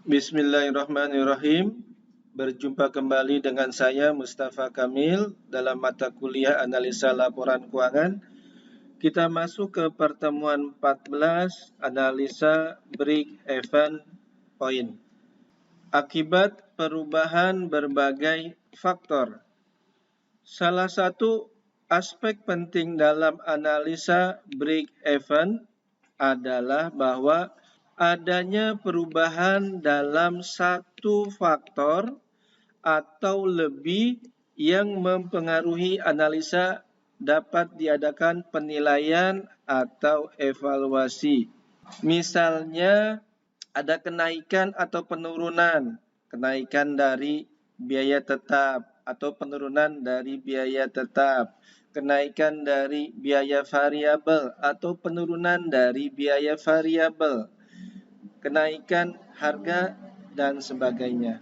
Bismillahirrahmanirrahim. Berjumpa kembali dengan saya Mustafa Kamil dalam mata kuliah analisa laporan keuangan. Kita masuk ke pertemuan 14 analisa break-even point. Akibat perubahan berbagai faktor. Salah satu aspek penting dalam analisa break-even adalah bahwa adanya perubahan dalam satu faktor atau lebih yang mempengaruhi analisa dapat diadakan penilaian atau evaluasi. Misalnya ada kenaikan atau penurunan, kenaikan dari biaya tetap atau penurunan dari biaya tetap, kenaikan dari biaya variabel atau penurunan dari biaya variabel, kenaikan harga, dan sebagainya.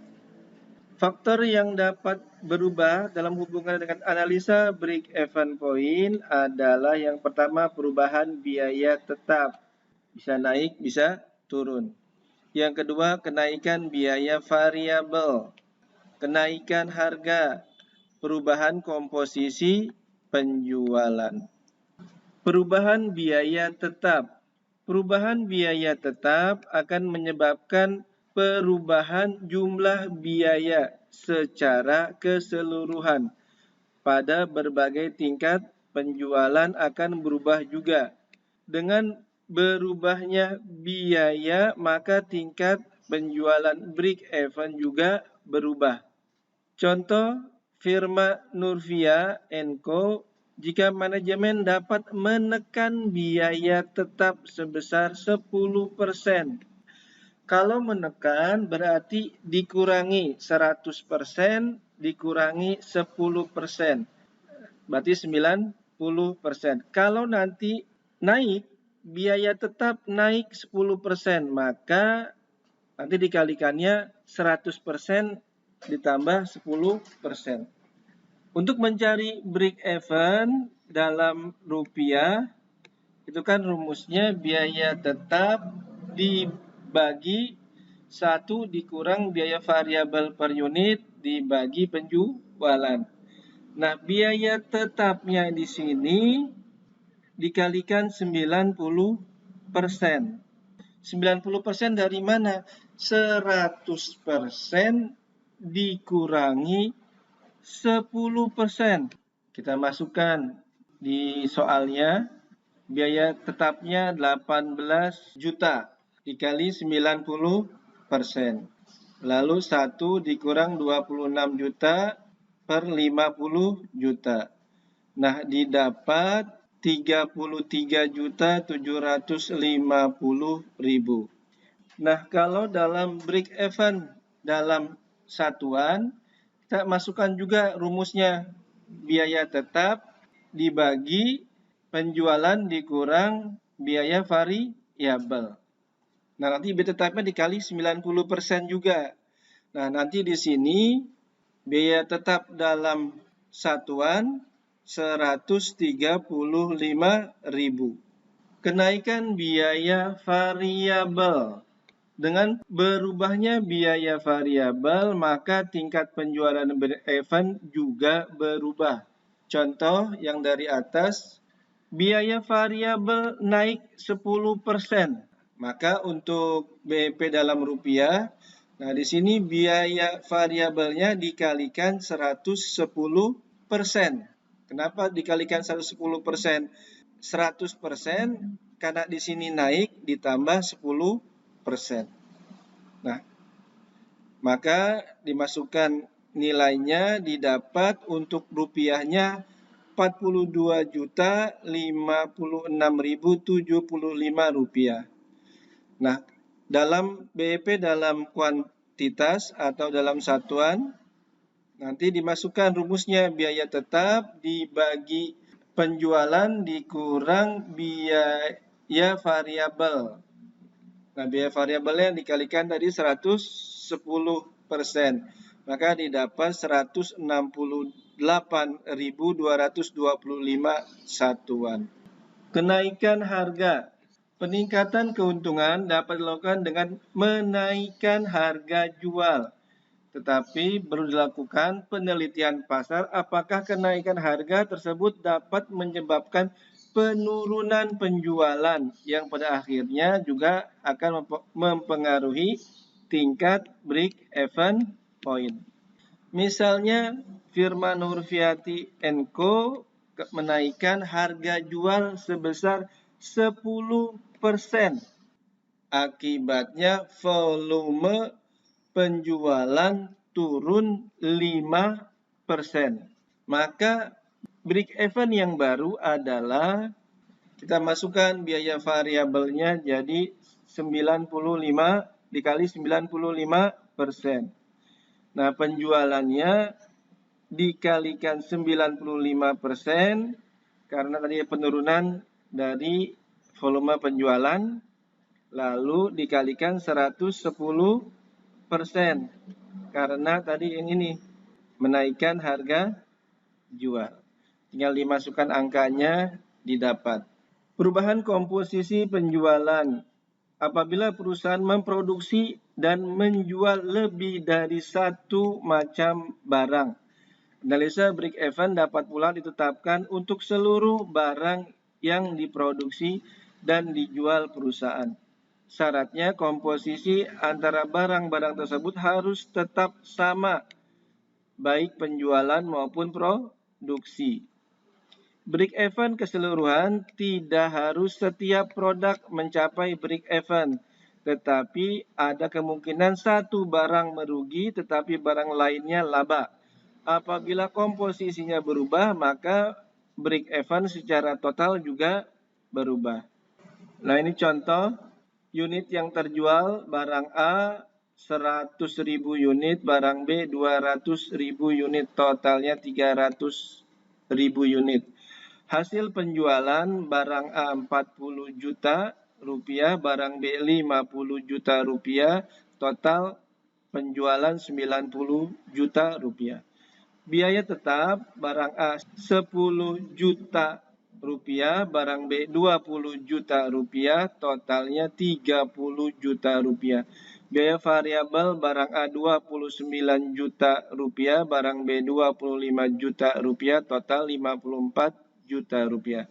Faktor yang dapat berubah dalam hubungan dengan analisa break-even point adalah yang pertama perubahan biaya tetap. Bisa naik, bisa turun. Yang kedua kenaikan biaya variabel, kenaikan harga, perubahan komposisi penjualan. Perubahan biaya tetap. Perubahan biaya tetap akan menyebabkan perubahan jumlah biaya secara keseluruhan. Pada berbagai tingkat penjualan akan berubah juga. Dengan berubahnya biaya, maka tingkat penjualan break-even juga berubah. Contoh, firma Nurvia & Co. Jika manajemen dapat menekan biaya tetap sebesar 10%. Kalau menekan berarti dikurangi 100%, dikurangi 10%. Berarti 90%. Kalau nanti naik, biaya tetap naik 10%, maka nanti dikalikannya 100% ditambah 10%. Untuk mencari break even dalam rupiah, itu kan rumusnya biaya tetap dibagi 1 dikurang biaya variabel per unit dibagi penjualan. Nah, biaya tetapnya di sini dikalikan 90%. 90% dari mana? 100% dikurangi 10%. Kita masukkan di soalnya, biaya tetapnya 18 juta dikali 90%. Lalu 1 dikurang 26 juta per 50 juta. Nah, didapat 33.750.000. Nah, kalau dalam break even dalam satuan, kita masukkan juga rumusnya. Biaya tetap dibagi penjualan dikurang biaya variabel. Nah, nanti biaya tetapnya dikali 90% juga. Nah, nanti di sini biaya tetap dalam satuan 135.000. Kenaikan biaya variabel. Dengan berubahnya biaya variabel, maka tingkat penjualan break-even juga berubah. Contoh yang dari atas, biaya variabel naik 10%. Maka untuk BEP dalam rupiah, nah di sini biaya variabelnya dikalikan 110%. Kenapa dikalikan 110%? 100% karena di sini naik ditambah 10%. Nah, maka dimasukkan nilainya didapat untuk rupiahnya 42.056.075 rupiah. Nah, dalam BEP dalam kuantitas atau dalam satuan, nanti dimasukkan rumusnya biaya tetap dibagi penjualan dikurang biaya variabel. Nah, biaya variabelnya dikalikan tadi 110%. Maka didapat 168.225 satuan. Kenaikan harga. Peningkatan keuntungan dapat dilakukan dengan menaikkan harga jual. Tetapi perlu dilakukan penelitian pasar apakah kenaikan harga tersebut dapat menyebabkan penurunan penjualan yang pada akhirnya juga akan mempengaruhi tingkat break-even point. Misalnya Firma Nurfiati & Co menaikkan harga jual sebesar 10%. Akibatnya volume penjualan turun 5%. Maka break even yang baru adalah kita masukkan biaya variabelnya jadi 95 dikali 95%. Nah, penjualannya dikalikan 95% karena tadi penurunan dari volume penjualan, lalu dikalikan 110% karena tadi yang ini menaikkan harga jual. Tinggal dimasukkan angkanya didapat. Perubahan komposisi penjualan. Apabila perusahaan memproduksi dan menjual lebih dari satu macam barang, analisa break even dapat pula ditetapkan untuk seluruh barang yang diproduksi dan dijual perusahaan. Syaratnya komposisi antara barang-barang tersebut harus tetap sama, baik penjualan maupun produksi. Break even keseluruhan tidak harus setiap produk mencapai break even, tetapi ada kemungkinan satu barang merugi tetapi barang lainnya laba. Apabila komposisinya berubah, maka break even secara total juga berubah. Nah, ini contoh unit yang terjual barang A 100.000 unit, barang B 200.000 unit, totalnya 300.000 unit. Hasil penjualan barang A 40 juta rupiah, barang B 50 juta rupiah, total penjualan 90 juta rupiah. Biaya tetap barang A 10 juta rupiah, barang B 20 juta rupiah, totalnya 30 juta rupiah. Biaya variabel barang A 29 juta rupiah, barang B 25 juta rupiah, total 54 juta rupiah.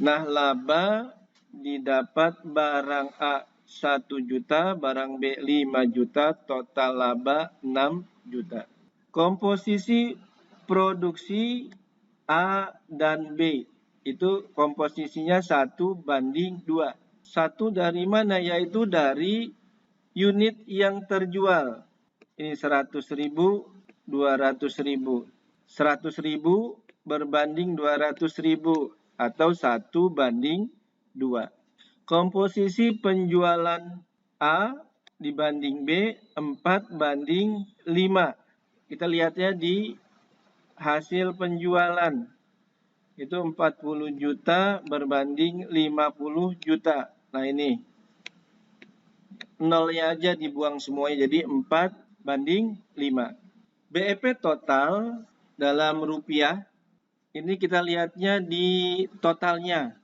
Nah, laba didapat barang A 1 juta, barang B 5 juta, total laba 6 juta. Komposisi produksi A dan B itu komposisinya 1:2. Satu dari mana? Yaitu dari unit yang terjual. Ini 100.000, 200.000. 100.000 berbanding 200.000 atau 1:2. Komposisi penjualan A dibanding B 4:5. Kita lihatnya di hasil penjualan. Itu 40 juta berbanding 50 juta. Nah, ini nolnya aja dibuang semuanya jadi 4:5. BEP total dalam rupiah, ini kita lihatnya di totalnya.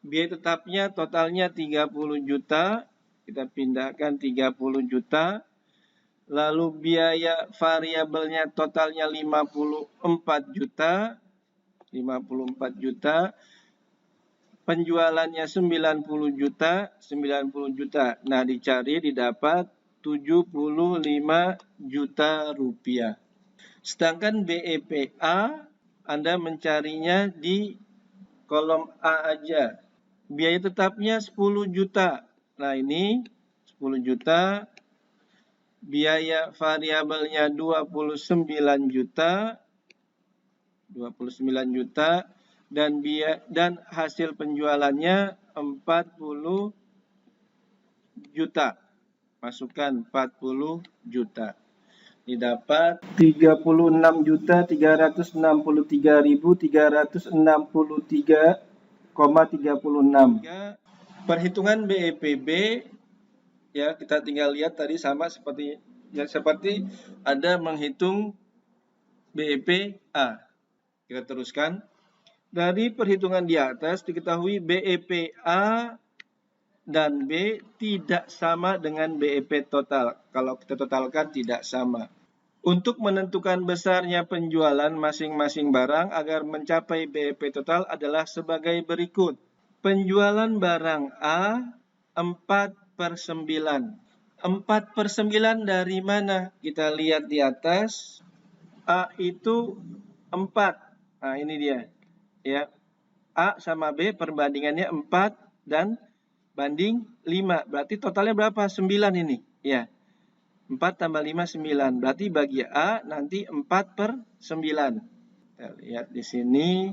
Biaya tetapnya totalnya 30 juta, kita pindahkan 30 juta. Lalu biaya variabelnya totalnya 54 juta. 54 juta. Penjualannya 90 juta, 90 juta. Nah, dicari didapat 75 juta rupiah. Sedangkan BEPA Anda mencarinya di kolom A aja. Biaya tetapnya 10 juta. Nah, ini 10 juta. Biaya variabelnya 29 juta. 29 juta dan hasil penjualannya 40 juta. Masukkan 40 juta. Didapat 36.363.363,36. Perhitungan BEPB ya, kita tinggal lihat tadi sama seperti Anda menghitung BEPA. Kita teruskan. Dari perhitungan di atas diketahui BEPA dan B tidak sama dengan BEP total. Kalau kita totalkan tidak sama. Untuk menentukan besarnya penjualan masing-masing barang agar mencapai BEP total adalah sebagai berikut. Penjualan barang A 4/9. 4/9 dari mana? Kita lihat di atas. A itu 4. Nah, ini dia. Ya. A sama B perbandingannya 4 dan banding 5. Berarti totalnya berapa? 9 ini. Ya. 4 tambah 5, 9. Berarti bagi A nanti 4/9. Kita lihat di sini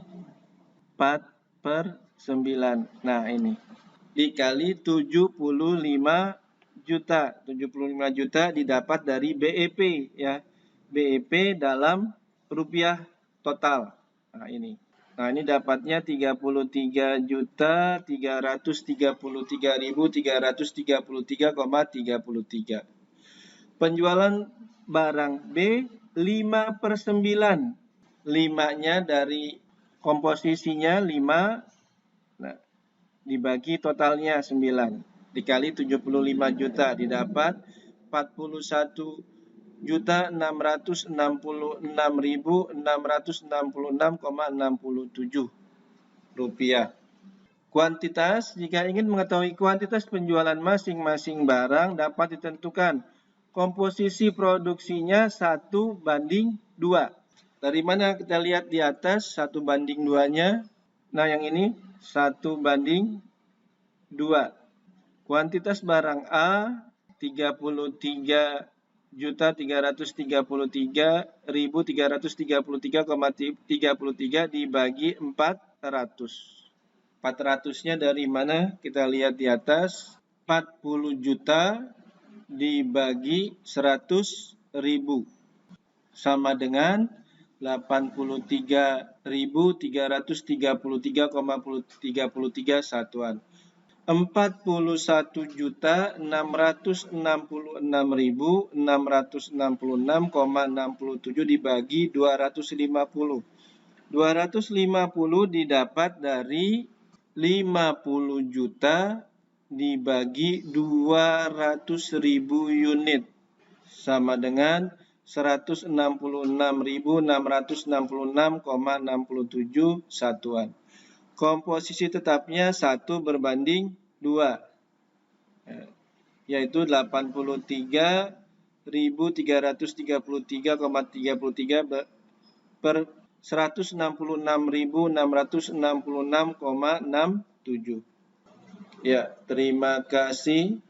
4/9. Nah, ini. Dikali 75 juta. 75 juta didapat dari BEP ya. BEP dalam rupiah total. Nah, ini. Nah, ini dapatnya 33.333.333,33. Penjualan barang B 5/9. 5-nya dari komposisinya 5. Nah, dibagi totalnya 9. Dikali 75 juta didapat 41.666.666,67 rupiah. Kuantitas, jika ingin mengetahui kuantitas penjualan masing-masing barang dapat ditentukan. Komposisi produksinya 1/2. Dari mana kita lihat di atas 1/2-nya? Nah, yang ini 1/2. Kuantitas barang A 33.333.333,33 dibagi 400. 400-nya dari mana? Kita lihat di atas. 40 juta dibagi 100.000 sama dengan 83.333,33 satuan. 41.666.666,67 dibagi 250. 250 didapat dari 50 juta dibagi 200.000 unit sama dengan 166.666,67 satuan. Komposisi tetapnya 1/2, yaitu 83.333,33 per 166.666,67. Ya, terima kasih.